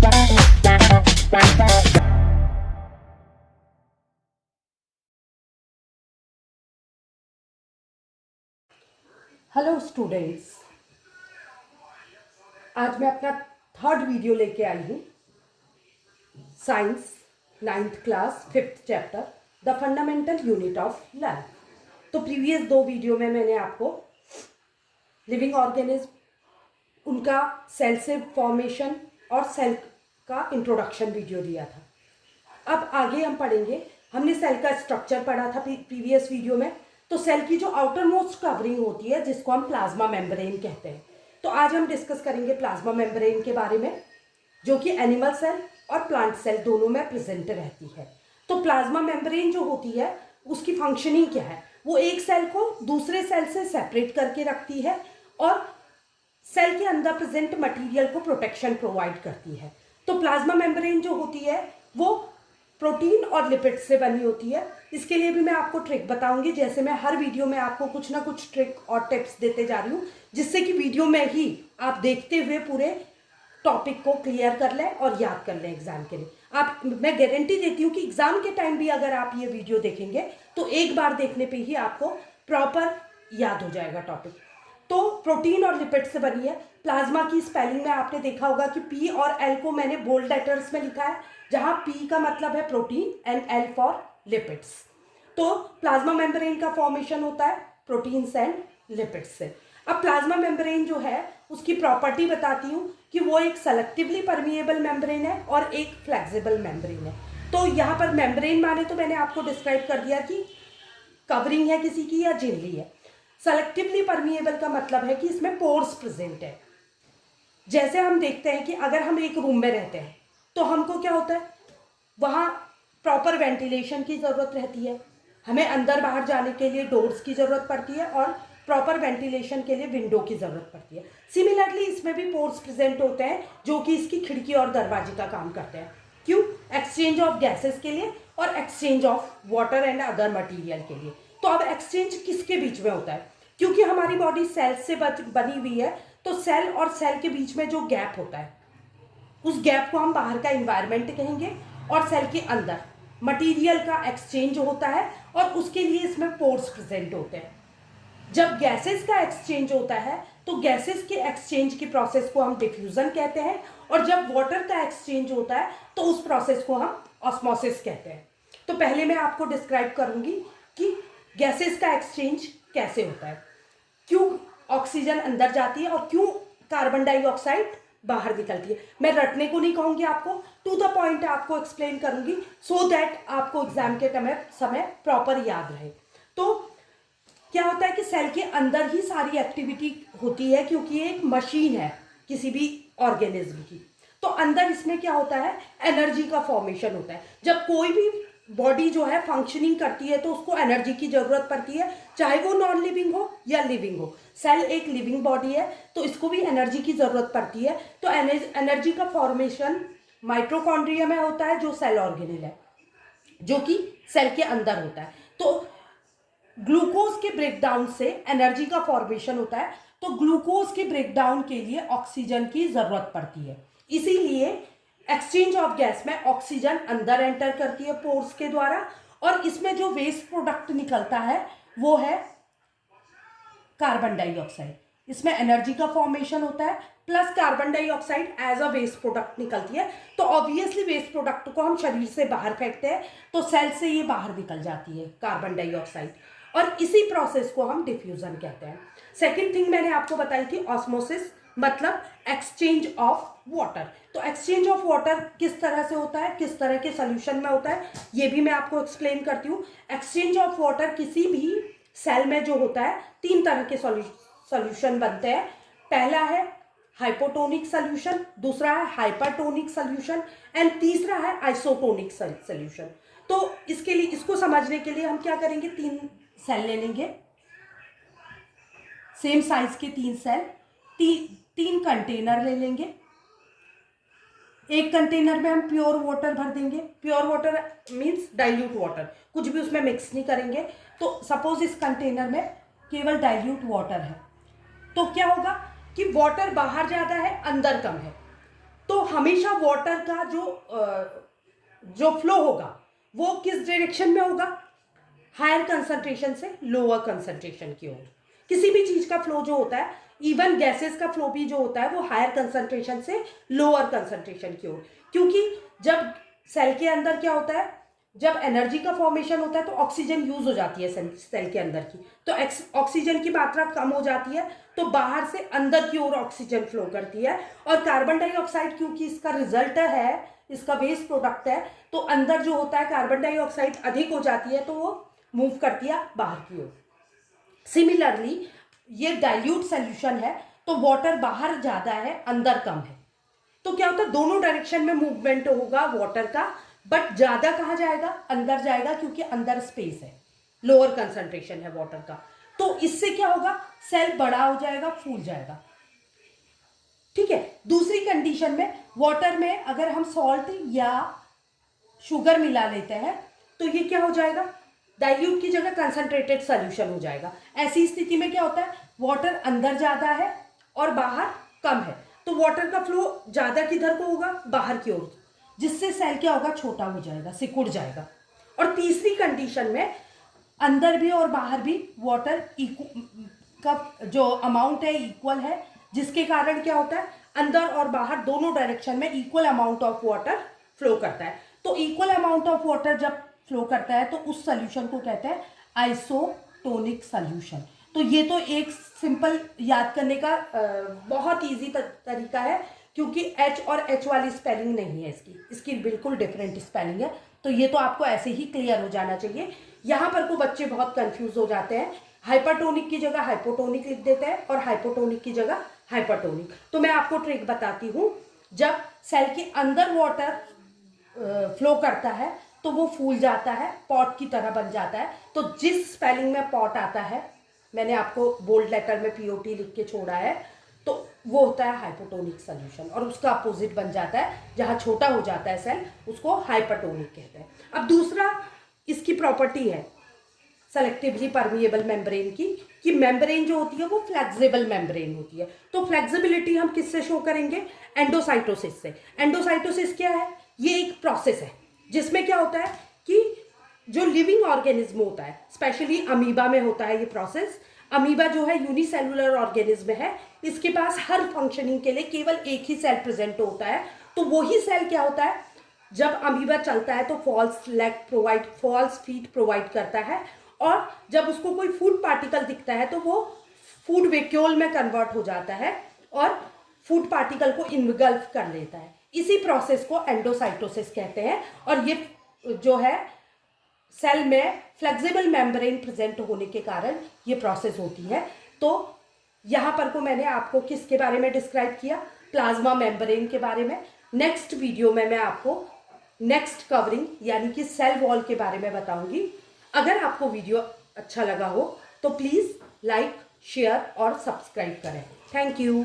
Hello students, आज मैं अपना थर्ड वीडियो लेके आई हूँ। Science 9th class 5th chapter the fundamental unit of life. तो प्रीवियस 2 वीडियो में मैंने आपको लिविंग ऑर्गेनिज्म, उनका सेल से फॉर्मेशन और सेल का इंट्रोडक्शन वीडियो दिया था। अब आगे हम पढ़ेंगे। हमने सेल का स्ट्रक्चर पढ़ा था प्रीवियस वीडियो में। तो सेल की जो आउटर मोस्ट कवरिंग होती है, जिसको हम प्लाज्मा मेम्ब्रेन कहते हैं, तो आज हम डिस्कस करेंगे प्लाज्मा मेम्ब्रेन के बारे में, जो कि एनिमल सेल और प्लांट सेल दोनों में प्रेजेंट रहती है। तो प्लाज्मा मेम्ब्रेन जो होती है, उसकी फंक्शनिंग क्या है? वो एक सेल को दूसरे सेल से सेपरेट करके रखती है और सेल के अंदर प्रेजेंट मटेरियल को प्रोटेक्शन प्रोवाइड करती है। तो प्लाज्मा मेम्ब्रेन जो होती है वो प्रोटीन और लिपिड से बनी होती है। इसके लिए भी मैं आपको ट्रिक बताऊंगी, जैसे मैं हर वीडियो में आपको कुछ ना कुछ ट्रिक और टिप्स देते जा रही हूँ, जिससे कि वीडियो में ही आप देखते हुए पूरे टॉपिक को क्लियर कर लें और याद कर लें एग्जाम के लिए। मैं गारंटी देती हूँ कि एग्जाम के टाइम भी अगर आप ये वीडियो देखेंगे तो एक बार देखने पे ही आपको प्रॉपर याद हो जाएगा टॉपिक। तो प्रोटीन और लिपिड से बनी है। प्लाज्मा की स्पेलिंग में आपने देखा होगा कि पी और एल को मैंने बोल्ड लेटर्स में लिखा है, जहां पी का मतलब है protein and L for lipids. तो प्लाज्मा मेम्ब्रेन का फॉर्मेशन होता है प्रोटीन्स एंड लिपिड्स से। अब प्लाज्मा मेम्ब्रेन जो है उसकी प्रॉपर्टी बताती हूँ कि वो एक सेलेक्टिवली परमिएबल मेम्ब्रेन है और एक फ्लेक्सिबल मेम्ब्रेन है। तो यहाँ पर मेम्ब्रेन माने तो मैंने आपको डिस्क्राइब कर दिया कि कवरिंग है किसी की या झिल्ली है। सेलेक्टिवली परमिएबल का मतलब है कि इसमें पोर्स प्रेजेंट है। जैसे हम देखते हैं कि अगर हम एक रूम में रहते हैं तो हमको क्या होता है, वहाँ प्रॉपर वेंटिलेशन की ज़रूरत रहती है। हमें अंदर बाहर जाने के लिए डोर्स की ज़रूरत पड़ती है और प्रॉपर वेंटिलेशन के लिए विंडो की ज़रूरत पड़ती है। सिमिलरली इसमें भी पोर्स प्रेजेंट होते हैं, जो कि इसकी खिड़की और दरवाजे का काम करते हैं। क्यों? एक्सचेंज ऑफ गैसेस के लिए और exchange of water and other material के लिए। तो अब एक्सचेंज किसके बीच में होता है? क्योंकि हमारी बॉडी सेल से बनी हुई है, तो सेल और सेल के बीच में जो गैप होता है, उस गैप को हम बाहर का इन्वायरमेंट कहेंगे। और सेल के अंदर मटेरियल का एक्सचेंज होता है और उसके लिए इसमें पोर्स प्रेजेंट होते हैं। जब गैसेस का एक्सचेंज होता है तो गैसेस के एक्सचेंज की प्रोसेस को हम डिफ्यूजन कहते हैं, और जब वाटर का एक्सचेंज होता है तो उस प्रोसेस को हम ऑस्मोसिस कहते हैं। तो पहले मैं आपको डिस्क्राइब करूंगी कि गैसेस का एक्सचेंज कैसे होता है, क्यों ऑक्सीजन अंदर जाती है और क्यों कार्बन डाइऑक्साइड बाहर निकलती है। मैं रटने को नहीं कहूंगी, आपको टू द पॉइंट आपको एक्सप्लेन करूंगी, सो दैट आपको एग्जाम के समय प्रॉपर याद रहे। तो क्या होता है कि सेल के अंदर ही सारी एक्टिविटी होती है, क्योंकि ये एक मशीन है किसी भी ऑर्गेनिज्म की। तो अंदर इसमें क्या होता है, एनर्जी का फॉर्मेशन होता है। जब कोई भी बॉडी जो है फंक्शनिंग करती है तो उसको एनर्जी की जरूरत पड़ती है, चाहे वो नॉन लिविंग हो या लिविंग हो। सेल एक लिविंग बॉडी है तो इसको भी एनर्जी की जरूरत पड़ती है। तो एनर्जी का फॉर्मेशन माइटोकॉन्ड्रिया में होता है, जो सेल ऑर्गेनेल है, जो कि सेल के अंदर होता है। तो ग्लूकोज के ब्रेकडाउन से एनर्जी का फॉर्मेशन होता है। तो ग्लूकोज के ब्रेकडाउन के लिए ऑक्सीजन की जरूरत पड़ती है। इसीलिए एक्सचेंज ऑफ गैस में ऑक्सीजन अंदर एंटर करती है पोर्स के द्वारा, और इसमें जो वेस्ट प्रोडक्ट निकलता है वो है कार्बन डाइऑक्साइड। इसमें एनर्जी का फॉर्मेशन होता है plus carbon dioxide as a waste product निकलती है। तो ऑब्वियसली वेस्ट प्रोडक्ट को हम शरीर से बाहर फेंकते हैं, तो सेल से ये बाहर निकल जाती है कार्बन डाइऑक्साइड, और इसी प्रोसेस को हम डिफ्यूजन कहते हैं। सेकेंड थिंग मैंने आपको बताई थी ऑस्मोसिस, मतलब एक्सचेंज ऑफ वाटर। तो एक्सचेंज ऑफ वाटर किस तरह से होता है, किस तरह के सोल्यूशन में होता है, ये भी मैं आपको एक्सप्लेन करती हूँ। एक्सचेंज ऑफ वाटर किसी भी सेल में जो होता है, 3 तरह के सॉल्यूशन बनते हैं। पहला है हाइपोटोनिक सॉल्यूशन, दूसरा है हाइपरटोनिक सॉल्यूशन एंड तीसरा है आइसोटोनिक सॉल्यूशन। तो इसके लिए, इसको समझने के लिए हम क्या करेंगे, 3 सेल ले लेंगे, सेम साइज के 3 सेल, 3 कंटेनर ले लेंगे। एक कंटेनर में हम प्योर वाटर भर देंगे। Pure water means dilute water, कुछ भी उसमें मिक्स नहीं करेंगे। तो सपोज इस कंटेनर में केवल डाइल्यूट वाटर है, तो क्या होगा कि वाटर बाहर ज़्यादा है अंदर कम है। तो हमेशा वाटर का जो फ्लो होगा वो किस डायरेक्शन में होगा, हायर कंसंट्रेशन से लोअर कंसंट्रेशन की ओर। किसी भी चीज का फ्लो जो होता है, इवन गैसेस का फ्लो भी जो होता है वो हायर कंसंट्रेशन से लोअर कंसंट्रेशन की ओर। क्योंकि जब सेल के अंदर क्या होता है, जब एनर्जी का फॉर्मेशन होता है तो ऑक्सीजन यूज हो जाती है सेल के अंदर की, तो ऑक्सीजन की मात्रा कम हो जाती है, तो बाहर से अंदर की ओर ऑक्सीजन फ्लो करती है। और कार्बन डाइऑक्साइड क्योंकि इसका रिजल्ट है, इसका वेस्ट प्रोडक्ट है, तो अंदर जो होता है कार्बन डाइऑक्साइड अधिक हो जाती है, तो वो मूव करती है बाहर की ओर। सिमिलरली ये डाइल्यूट सोल्यूशन है, तो वाटर बाहर ज्यादा है अंदर कम है, तो क्या होता है दोनों डायरेक्शन में मूवमेंट होगा वाटर का, बट ज्यादा कहाँ जाएगा, अंदर जाएगा, क्योंकि अंदर स्पेस है, लोअर कंसंट्रेशन है वाटर का। तो इससे क्या होगा, सेल बड़ा हो जाएगा, फूल जाएगा। ठीक है। दूसरी कंडीशन में वाटर में अगर हम सॉल्ट या शुगर मिला लेते हैं तो ये क्या हो जाएगा, डाइल्यूट की जगह कंसंट्रेटेड सॉल्यूशन हो जाएगा। ऐसी स्थिति में क्या होता है, वाटर अंदर ज्यादा है और बाहर कम है, तो वाटर का फ्लो ज्यादा किधर को होगा, बाहर की ओर, जिससे सेल क्या होगा, छोटा हो जाएगा, सिकुड़ जाएगा। और तीसरी कंडीशन में अंदर भी और बाहर भी वाटर का जो अमाउंट है इक्वल है, जिसके कारण क्या होता है, अंदर और बाहर दोनों डायरेक्शन में equal amount of water flow करता है। तो इक्वल अमाउंट ऑफ वाटर जब फ्लो करता है तो उस सोल्यूशन को कहते हैं आइसोटोनिक सोल्यूशन। तो ये तो एक सिंपल याद करने का बहुत इजी तरीका है, क्योंकि H और H वाली स्पेलिंग नहीं है इसकी बिल्कुल डिफरेंट स्पेलिंग है। तो ये तो आपको ऐसे ही क्लियर हो जाना चाहिए। यहाँ पर को बच्चे बहुत कंफ्यूज हो जाते हैं, हाइपरटोनिक की जगह हाइपोटोनिक लिख देते हैं और हाइपोटोनिक की जगह हाइपरटोनिक। तो मैं आपको ट्रिक बताती हूँ, जब सेल के अंदर वाटर फ्लो करता है तो वो फूल जाता है, पॉट की तरह बन जाता है। तो जिस स्पेलिंग में पॉट आता है, मैंने आपको बोल्ड लेटर में POT लिख के छोड़ा है, तो वो होता है हाइपोटोनिक सोल्यूशन, और उसका अपोजिट बन जाता है, जहां छोटा हो जाता है सेल उसको हाइपरटोनिक कहते हैं। अब दूसरा इसकी प्रॉपर्टी है सेलेक्टिवली परमिएबल मेम्ब्रेन की, कि मेम्ब्रेन जो होती है वो फ्लेक्सिबल मेम्ब्रेन होती है। तो फ्लेक्सिबिलिटी हम किससे शो करेंगे, एंडोसाइटोसिस से। एंडोसाइटोसिस क्या है, ये एक प्रोसेस है जिसमें क्या होता है कि जो लिविंग ऑर्गेनिज्म होता है, स्पेशली अमीबा में होता है ये प्रोसेस। अमीबा जो है यूनिसेलुलर ऑर्गेनिज्म है, इसके पास हर फंक्शनिंग के लिए केवल एक ही सेल प्रेजेंट होता है। तो वही सेल क्या होता है, जब अमीबा चलता है तो फॉल्स फीट प्रोवाइड करता है, और जब उसको कोई फूड पार्टिकल दिखता है तो वो फूड वैक्यूल में कन्वर्ट हो जाता है और फूड पार्टिकल को इनगल्फ कर लेता है। इसी प्रोसेस को एंडोसाइटोसिस कहते हैं। और ये जो है सेल में फ्लेक्सिबल मेम्ब्रेन प्रेजेंट होने के कारण ये प्रोसेस होती है। तो यहाँ पर को मैंने आपको किसके बारे में डिस्क्राइब किया, प्लाज्मा मेम्ब्रेन के बारे में। नेक्स्ट वीडियो में मैं आपको नेक्स्ट कवरिंग यानी कि सेल वॉल के बारे में बताऊंगी। अगर आपको वीडियो अच्छा लगा हो तो प्लीज़ लाइक, शेयर और सब्सक्राइब करें। Thank you.